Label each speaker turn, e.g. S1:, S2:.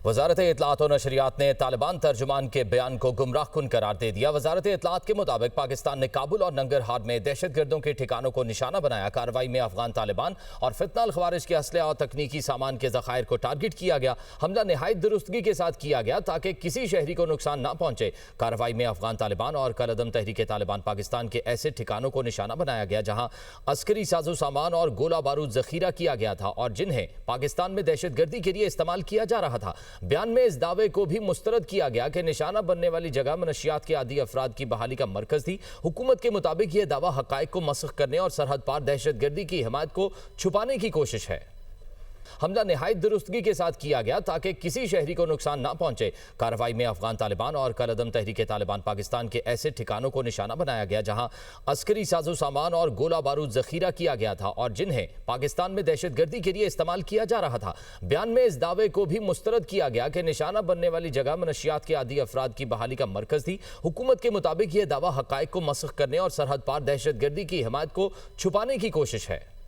S1: वजारत इत्तलात और नशरियात ने तालिबान तर्जुमान के बयान को गुमराहकुन करार दे दिया। वजारत इत्तलात के मुताबिक पाकिस्तान ने काबुल और नंगरहार में दहशतगर्दों के ठिकानों को निशाना बनाया। कार्रवाई में अफगान तालिबान और फितना अल खवारिज के असले और तकनीकी सामान के जखायर को टारगेट किया गया। हमला नहायत दुरुस्तगी के साथ किया गया ताकि किसी शहरी को नुकसान न पहुंचे। कार्रवाई में अफगान तालिबान और कलअदम तहरीक तालिबान पाकिस्तान के ऐसे ठिकानों को निशाना बनाया गया जहां अस्करी साजो सामान और गोला बारूद जखीरा किया गया था और जिन्हें पाकिस्तान में दहशतगर्दी के लिए इस्तेमाल किया जा रहा था। बयान में इस दावे को भी मुस्तरद किया गया कि निशाना बनने वाली जगह मनशियात के आदी अफराद की बहाली का मरकज थी। हुकूमत के मुताबिक यह दावा हकायक को मसख करने और सरहद पार दहशतगर्दी की हिमायत को छुपाने की कोशिश है। हमला नहायत दुरुस्तगी के साथ किया गया ताकि किसी शहरी को नुकसान न पहुंचे। कार्रवाई में अफगान तालिबान और कलअदम तहरीक तालिबान पाकिस्तान के ऐसे ठिकानों को निशाना बनाया गया जहां अस्करी साजो सामान और गोला बारूद जखीरा किया गया था और जिन्हें पाकिस्तान में दहशतगर्दी के लिए इस्तेमाल किया जा रहा था। बयान में इस दावे को भी मुस्तरद किया गया कि निशाना बनने वाली जगह मनशियात के आदी अफराद की बहाली का मरकज थी। हुकूमत के मुताबिक यह दावा हकायक को मसख करने और सरहद पार दहशतगर्दी की हिमायत को छुपाने की कोशिश है।